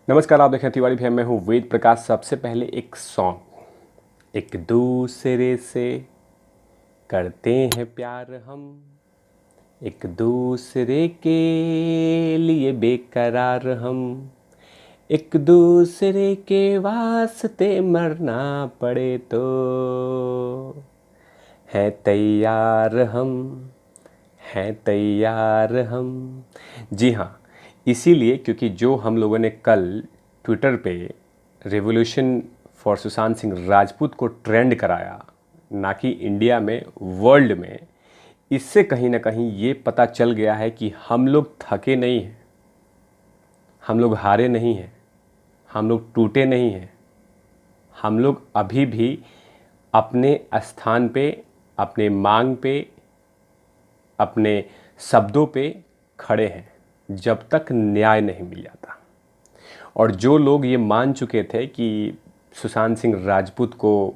नमस्कार, आप देखें तिवारी भैया, मैं हूँ वेद प्रकाश। सबसे पहले एक सॉन्ग। एक दूसरे से करते हैं प्यार हम, एक दूसरे के लिए बेकरार हम, एक दूसरे के वास्ते मरना पड़े तो है तैयार हम, हैं तैयार हम। जी हाँ, इसीलिए क्योंकि जो हम लोगों ने कल ट्विटर पे रेवोल्यूशन फॉर सुशांत सिंह राजपूत को ट्रेंड कराया, ना कि इंडिया में, वर्ल्ड में, इससे कहीं ना कहीं ये पता चल गया है कि हम लोग थके नहीं हैं, हम लोग हारे नहीं हैं, हम लोग टूटे नहीं हैं। हम लोग अभी भी अपने स्थान पे, अपने मांग पे, अपने शब्दों पे खड़े हैं जब तक न्याय नहीं मिल जाता। और जो लोग ये मान चुके थे कि सुशांत सिंह राजपूत को,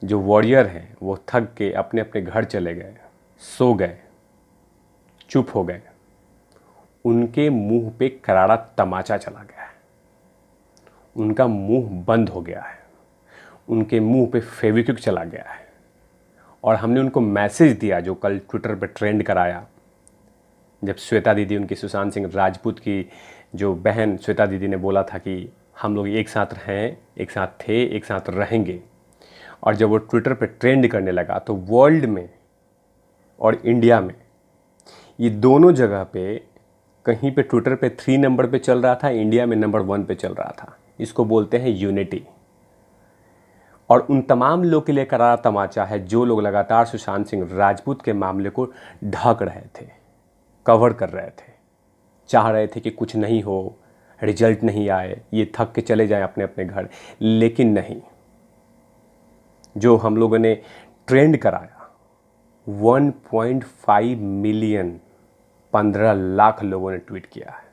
जो वॉरियर हैं, वो थक के अपने अपने घर चले गए, सो गए, चुप हो गए, उनके मुंह पे करारा तमाचा चला गया है, उनका मुंह बंद हो गया है, उनके मुंह पे फेविक्विक चला गया है। और हमने उनको मैसेज दिया, जो कल ट्विटर पे ट्रेंड कराया, जब श्वेता दीदी, उनकी सुशांत सिंह राजपूत की जो बहन श्वेता दीदी ने बोला था कि हम लोग एक साथ हैं, एक साथ थे, एक साथ रहेंगे। और जब वो ट्विटर पे ट्रेंड करने लगा तो वर्ल्ड में और इंडिया में, ये दोनों जगह पे, कहीं पे ट्विटर पे 3 नंबर पे चल रहा था, इंडिया में नंबर 1 पे चल रहा था। इसको बोलते हैं यूनिटी। और उन तमाम लोग के लिए करारा तमाचा है जो लोग लगातार सुशांत सिंह राजपूत के मामले को ढक रहे थे, कवर कर रहे थे, चाह रहे थे कि कुछ नहीं हो, रिजल्ट नहीं आए, ये थक के चले जाएं अपने अपने घर। लेकिन नहीं, जो हम लोगों ने ट्रेंड कराया, 1.5 मिलियन, 15 लाख लोगों ने ट्वीट किया है।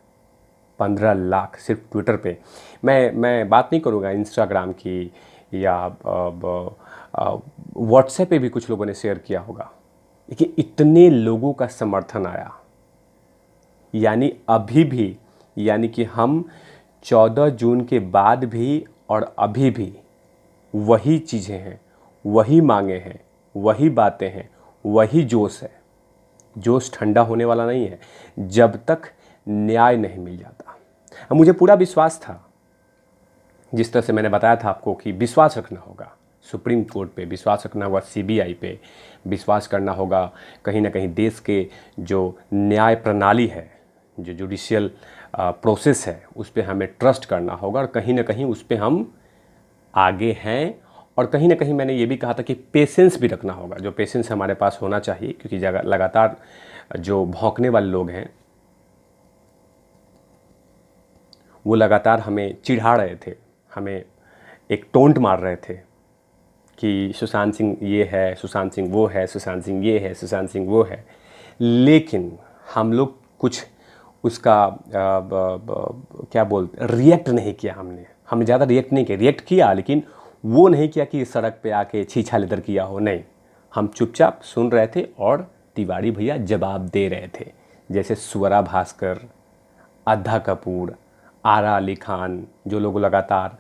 15 लाख सिर्फ ट्विटर पे। मैं बात नहीं करूँगा इंस्टाग्राम की, या व्हाट्सएप पे भी कुछ लोगों ने शेयर किया होगा। लेकिन इतने लोगों का समर्थन आया, यानी अभी भी, यानी कि हम 14 जून के बाद भी और अभी भी वही चीज़ें हैं, वही मांगे हैं, वही बातें हैं, वही जोश है। जोश ठंडा होने वाला नहीं है जब तक न्याय नहीं मिल जाता। अब मुझे पूरा विश्वास था, जिस तरह से मैंने बताया था आपको कि विश्वास रखना होगा सुप्रीम कोर्ट पे, विश्वास रखना होगा सीबीआई पे, विश्वास करना होगा कहीं ना कहीं देश के जो न्याय प्रणाली है, जो जुडिशियल प्रोसेस है, उस पर हमें ट्रस्ट करना होगा। और कहीं ना कहीं उस पर हम आगे हैं। और कहीं ना कहीं मैंने ये भी कहा था कि पेशेंस भी रखना होगा, जो पेशेंस हमारे पास होना चाहिए, क्योंकि लगातार जो भौंकने वाले लोग हैं वो लगातार हमें चिढ़ा रहे थे, हमें एक टोंट मार रहे थे कि सुशांत सिंह ये है, सुशांत सिंह वो है, सुशांत सिंह ये है, सुशांत सिंह वो है। लेकिन हम लोग कुछ उसका क्या बोलते, रिएक्ट नहीं किया। हमने ज़्यादा रिएक्ट नहीं किया। रिएक्ट किया लेकिन वो नहीं किया कि सड़क पे आके छीछा लेदर किया हो, नहीं। हम चुपचाप सुन रहे थे और तिवारी भैया जवाब दे रहे थे। जैसे स्वरा भास्कर, आधा कपूर, आरा अली खान, जो लोग लगातार,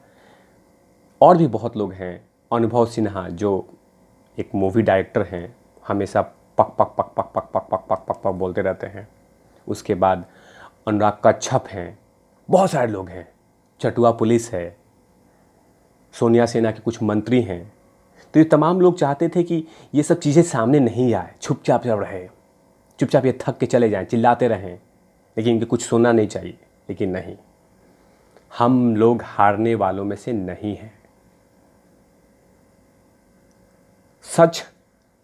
और भी बहुत लोग हैं, अनुभव सिन्हा जो एक मूवी डायरेक्टर हैं, हमेशा पक पक पक पक पक पक पक पक पक पक बोलते रहते हैं। उसके बाद अनुराग कच्छप हैं, बहुत सारे लोग हैं, चटुआ पुलिस है, सोनिया सेना के कुछ मंत्री हैं। तो ये तमाम लोग चाहते थे कि ये सब चीज़ें सामने नहीं आए, चुपचाप सब रहे, चुपचाप ये थक के चले जाएं, चिल्लाते रहें, लेकिन इनके कुछ सुनना नहीं चाहिए। लेकिन नहीं, हम लोग हारने वालों में से नहीं हैं। सच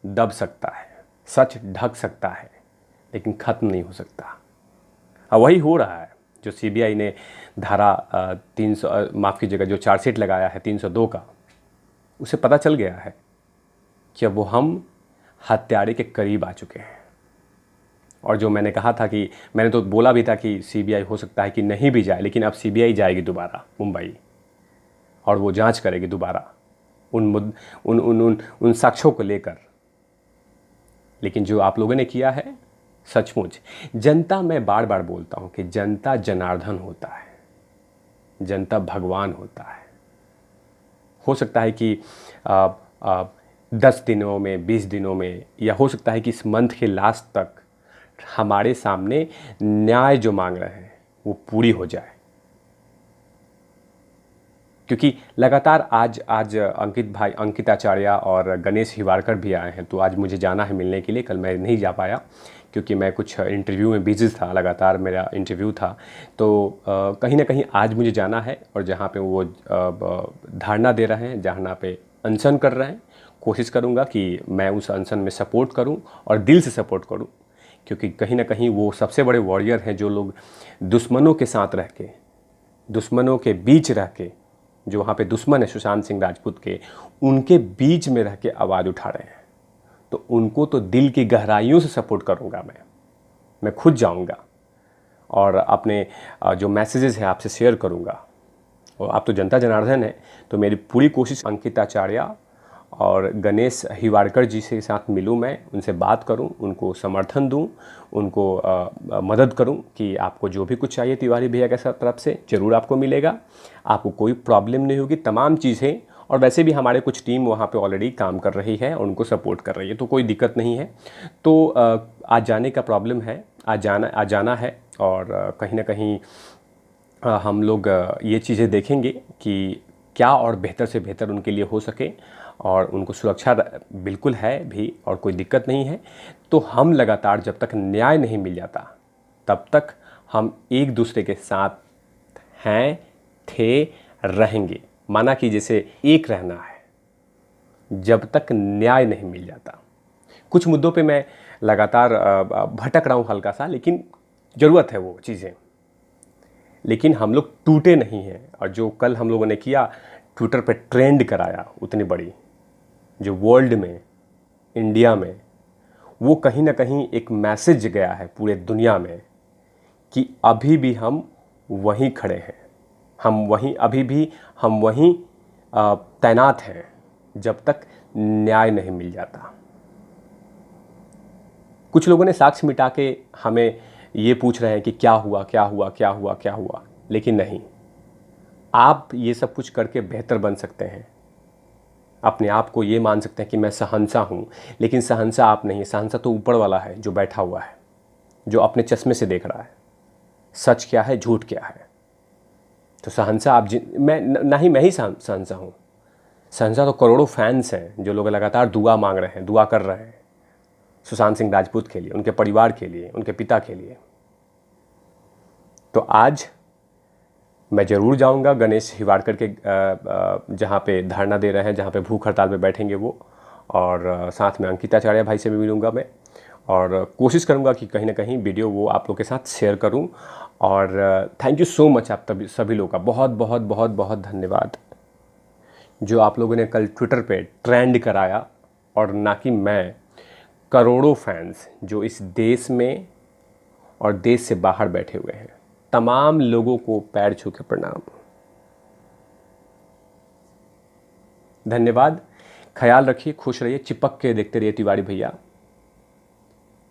दब सकता है, सच ढक सकता है, लेकिन ख़त्म नहीं हो सकता। अब वही हो रहा है जो सीबीआई ने धारा 300, माफ़ कीजिएगा, जो चार्जशीट लगाया है 302 का, उसे पता चल गया है कि अब वो हम हत्यारे के करीब आ चुके हैं। और जो मैंने कहा था कि, मैंने तो बोला भी था कि सीबीआई हो सकता है कि नहीं भी जाए, लेकिन अब सीबीआई जाएगी दोबारा मुंबई, और वो जांच करेगी दोबारा उन साक्ष्यों को लेकर। लेकिन जो आप लोगों ने किया है, सचमुच जनता, मैं बार बार बोलता हूं कि जनता जनार्दन होता है। जनता भगवान होता है। हो सकता है कि 10 दिनों में, 20 दिनों में, या हो सकता है कि इस मंथ के लास्ट तक हमारे सामने न्याय जो मांग रहे हैं वो पूरी हो जाए। क्योंकि लगातार आज अंकित आचार्य और गणेश हिवारकर भी आए हैं, तो आज मुझे जाना है मिलने के लिए। कल मैं नहीं जा पाया क्योंकि मैं कुछ इंटरव्यू में बिजी था, लगातार मेरा इंटरव्यू था। तो कहीं ना कहीं आज मुझे जाना है, और जहाँ पे वो धारणा दे रहे हैं, जहाँ पे अनशन कर रहे हैं, कोशिश करूँगा कि मैं उस अनशन में सपोर्ट करूँ और दिल से सपोर्ट करूँ। क्योंकि कहीं ना कहीं वो सबसे बड़े वॉरियर हैं जो लोग दुश्मनों के साथ रह के, दुश्मनों के बीच रह के, जो वहाँ पे दुश्मन है सुशांत सिंह राजपूत के, उनके बीच में रह के आवाज़ उठा रहे हैं। तो उनको तो दिल की गहराइयों से सपोर्ट करूँगा। मैं खुद जाऊँगा और अपने जो मैसेजेस हैं आपसे शेयर करूँगा। और आप तो जनता जनार्दन है, तो मेरी पूरी कोशिश अंकित आचार्य और गणेश हिवारकर जी से साथ मिलूँ, मैं उनसे बात करूं, उनको समर्थन दूं, उनको मदद करूं कि आपको जो भी कुछ चाहिए तिवारी भैया के तरफ से ज़रूर आपको मिलेगा। आपको कोई प्रॉब्लम नहीं होगी, तमाम चीज़ें। और वैसे भी हमारे कुछ टीम वहाँ पे ऑलरेडी काम कर रही है और उनको सपोर्ट कर रही है, तो कोई दिक्कत नहीं है। तो आज जाने का प्रॉब्लम है, आज जाना है। और कहीं ना कहीं हम लोग ये चीज़ें देखेंगे कि क्या और बेहतर से बेहतर उनके लिए हो सके, और उनको सुरक्षा बिल्कुल है भी और कोई दिक्कत नहीं है। तो हम लगातार जब तक न्याय नहीं मिल जाता तब तक हम एक दूसरे के साथ हैं, थे, रहेंगे। माना कि जैसे एक रहना है जब तक न्याय नहीं मिल जाता। कुछ मुद्दों पे मैं लगातार भटक रहा हूँ हल्का सा, लेकिन ज़रूरत है वो चीज़ें। लेकिन हम लोग टूटे नहीं हैं। और जो कल हम लोगों ने किया, ट्विटर पे ट्रेंड कराया उतनी बड़ी, जो वर्ल्ड में, इंडिया में, वो कहीं ना कहीं एक मैसेज गया है पूरे दुनिया में कि अभी भी हम वहीं खड़े हैं, हम वहीं, अभी भी हम वहीं तैनात हैं जब तक न्याय नहीं मिल जाता। कुछ लोगों ने साक्ष्य मिटा के हमें ये पूछ रहे हैं कि क्या हुआ, क्या हुआ, क्या हुआ, क्या हुआ। लेकिन नहीं, आप ये सब कुछ करके बेहतर बन सकते हैं। अपने आप को ये मान सकते हैं कि मैं शहंशाह हूँ, लेकिन शहंशाह आप नहीं, शहंशाह तो ऊपर वाला है जो बैठा हुआ है, जो अपने चश्मे से देख रहा है सच क्या है, झूठ क्या है। तो शहंशाह आप मैं ही शहंशाह हूँ। शहंशाह तो करोड़ों फैंस हैं जो लोग लगातार दुआ मांग रहे हैं, दुआ कर रहे हैं सुशांत सिंह राजपूत के लिए, उनके परिवार के लिए, उनके पिता के लिए। तो आज मैं ज़रूर जाऊंगा गणेश हिवारकर के जहाँ पे धरना दे रहे हैं, जहाँ पे भूख हड़ताल पे बैठेंगे वो, और साथ में अंकित आचार्य भाई से भी मिलूंगा मैं, और कोशिश करूंगा कि कहीं ना कहीं वीडियो वो आप लोग के साथ शेयर करूं। और थैंक यू सो मच आप सभी लोग का, बहुत बहुत बहुत बहुत धन्यवाद जो आप लोगों ने कल ट्विटर पे ट्रेंड कराया। और ना कि मैं, करोड़ों फैंस जो इस देश में और देश से बाहर बैठे हुए हैं, तमाम लोगों को पैर छू के प्रणाम, धन्यवाद। ख्याल रखिए, खुश रहिए, चिपक के देखते रहिए तिवारी भैया।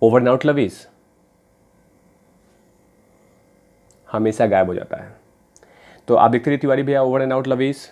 ओवर एंड आउट लवीज हमेशा गायब हो जाता है, तो आप देखते रहिए तिवारी भैया। Over and out lovies.